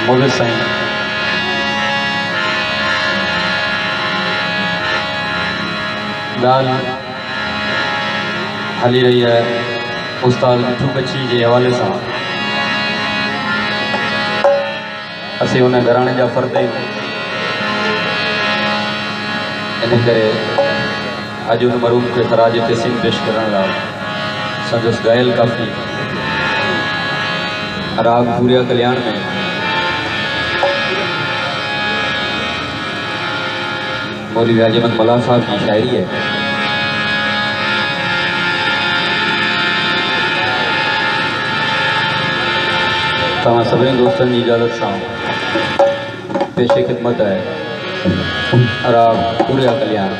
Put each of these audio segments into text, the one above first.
मोगिल साईं गाल हली रही है उस्ताद मिठू कच्छी के हवाले से असी उन्हें घराने जा फर्द इन करे अज उन मरूम के खराज तहसीन पेश करण ला संदस गायल काफ़ी राग पूरिया कल्याण में मौलवी अजमत मल्ला साहब की शायरी है। तमाम सभी दोस्तों की इजाजत से पेशे खिदमत है राग पूरिया कल्याण।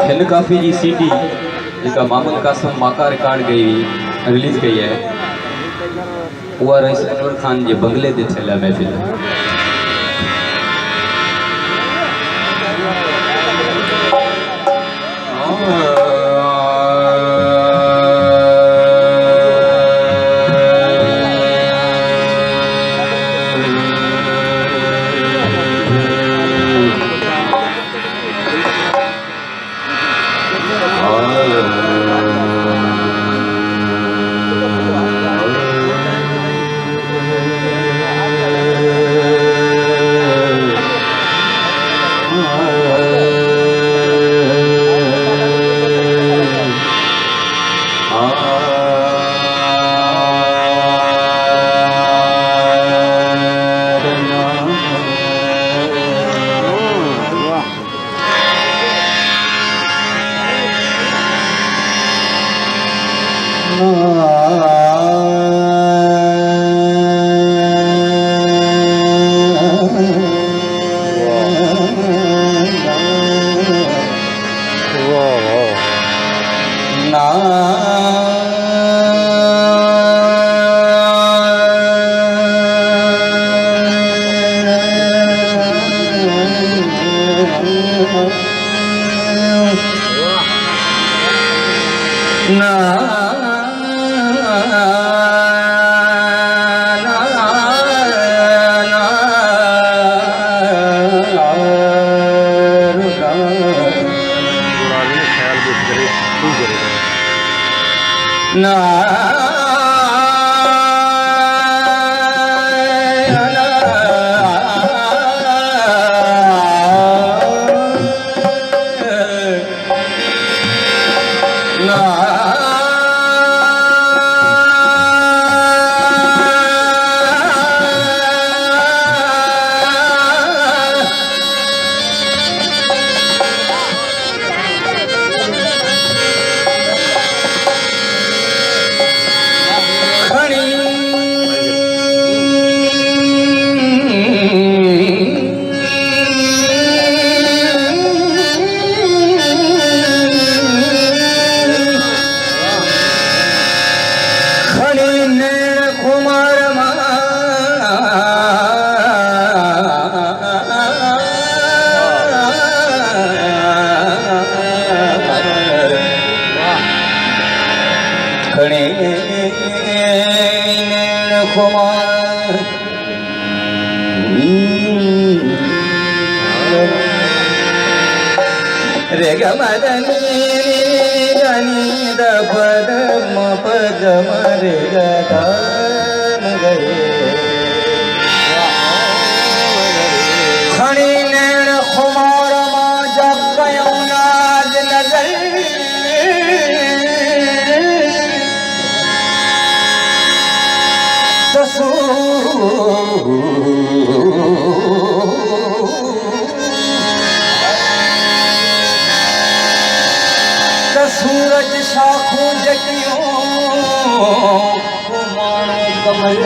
हिंद काफ़ी जी सीडी जिका मामूल कासम माका रिकॉर्ड गई रिलीज गई है वह रईस अनवर खान के बंगले ते थियल महफिल। रे ग मदनी गनी द पद म पद म रे ग दान गए खड़ी नैन खुमार मा जब कयो नाज नजर सूरज शाखों जटियों मानो कमल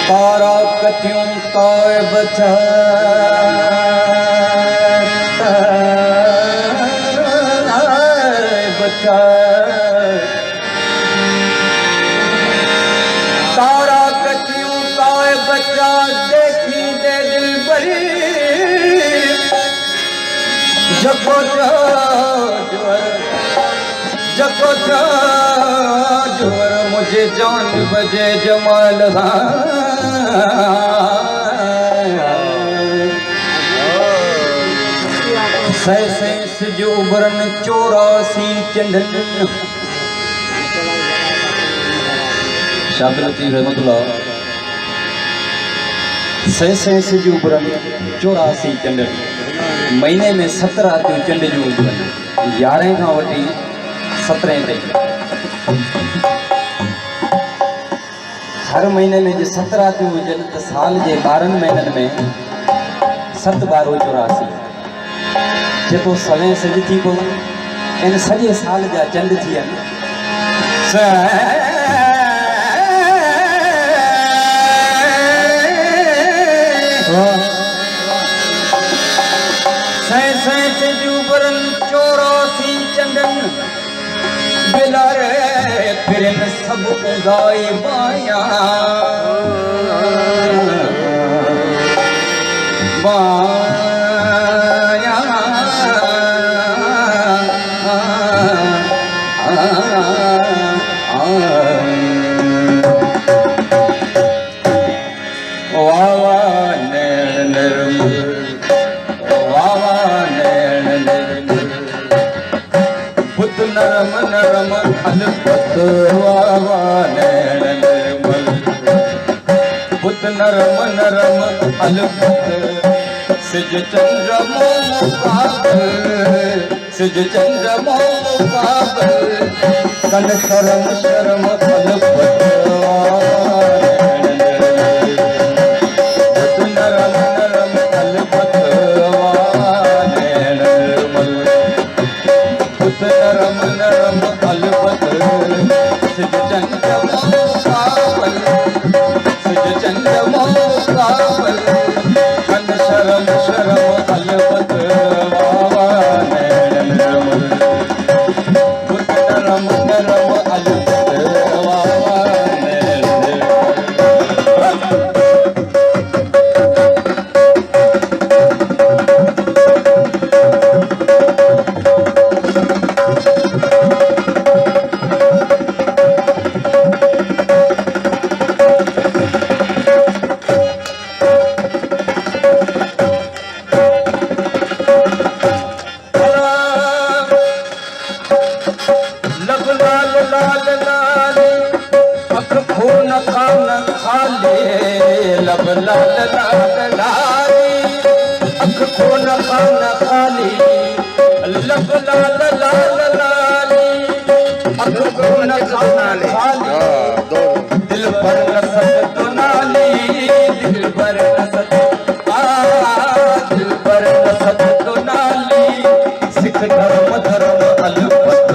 तारा कतियों ताए बचा जको जोर मुझे जान बजे जमाल से जो बरन 84 चंदन शाबिर लतीफ रहमतुल्लाह से जो बरन 84 चंदन महीने में 17 आतियूं चंड जूं हूंदियूं आहिनि 11 खां वठी 17 ताईं हर महीने में जो 17 आतियूं हुजनि त साल जे 12 महीननि में 7 12 84 जेको सवें सिज थी पवनि इन सॼे साल जा चंड थी आहिनि सिजूबरन 84 चंदन बिलारे फिरन सब उगाए माया माया वावा नैन निर्मल वावा नैन निर्मल पुत नरम नरम अलपत वावा नैन निर्मल पुत नरम नरम अलपत सिज चंद्र मुकाबल सिज चंद्र मुकाबल कन शरम शरम अलपत नरम नरम अलबत सिज चंद्र मुकाबल सिज चंद्र मुकाबल कन शरम शरम अलबत वावा नैन निर्मल पुत नरम नरम अलबत वावा नैन लब लाल लाल लाली अख खून खान खाली लब लाल लाल लाली अख खून खान खाली दिल पर रसत तो नाली दिल पर रसत दिल पर रसत तो नाली सिख धर्म धर्म अलपत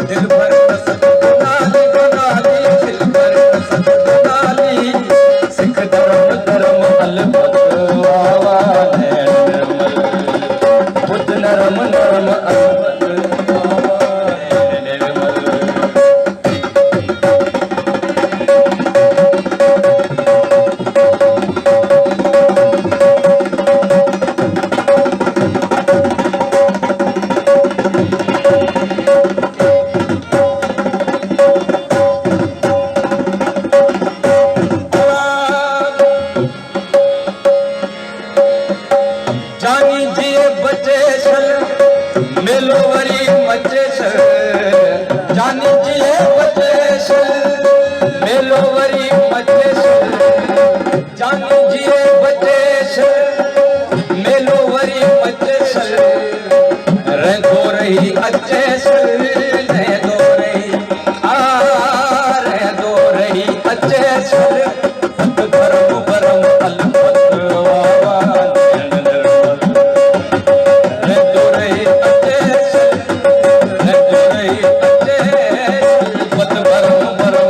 दिल पर रसत तो नाली दिल पर रसत तो नाली सिख धर्म धर्म अलपत वावा नैन निर्मल पुत नरम नरम अलपत वावा नैन निर्मल जानी जिए बचे छल मेलो वरी मचे छल जानी जिए बचे छल मेलो वरी मचे छल जानी जिए बचे छल मेलो वरी मचे छल रहंदो रही अचे छल रहंदो रही रहंदो रही अचे छल धर्म भरम अलपत वावा नैन निर्मल रहंदो रही अचे छल रहंदो रही अचे छल पत भरम भरम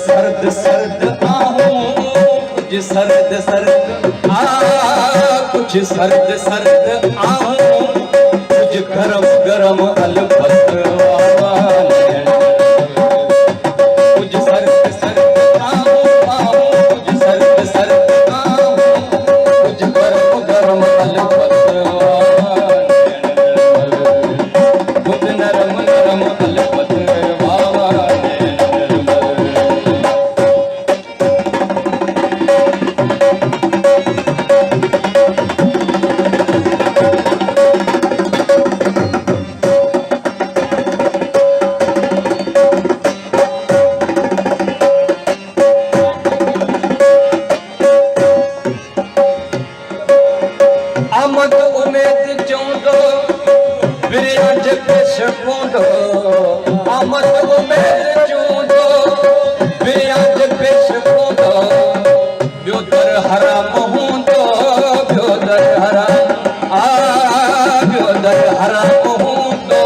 सर्द सर्द आहूं कुछ सर्द सर्द कुछ सर्द सर्द आहूं कुछ गरम गरम अलबत कुछ सर्द सर्द आहूं कुछ सर्द सर्द आहूं कुछ गरम गरम अलबत कुछ नरम नरम अलबत आमद उमेद चूंडो विरियांज पेश पूंडो आमद उमेद चूंडो विरियांज पेश पूंडो ब्योदर हराम हूंदो ब्योदर हराम ब्योदर हराम हूंदो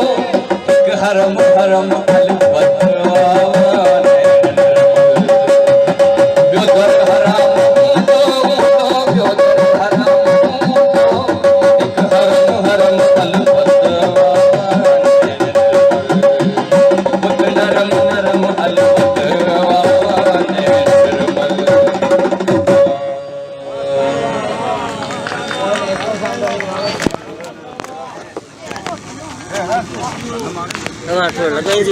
हरम हरम अलबत ब्योदर हराम हूंदो ब्योदर हराम लगाई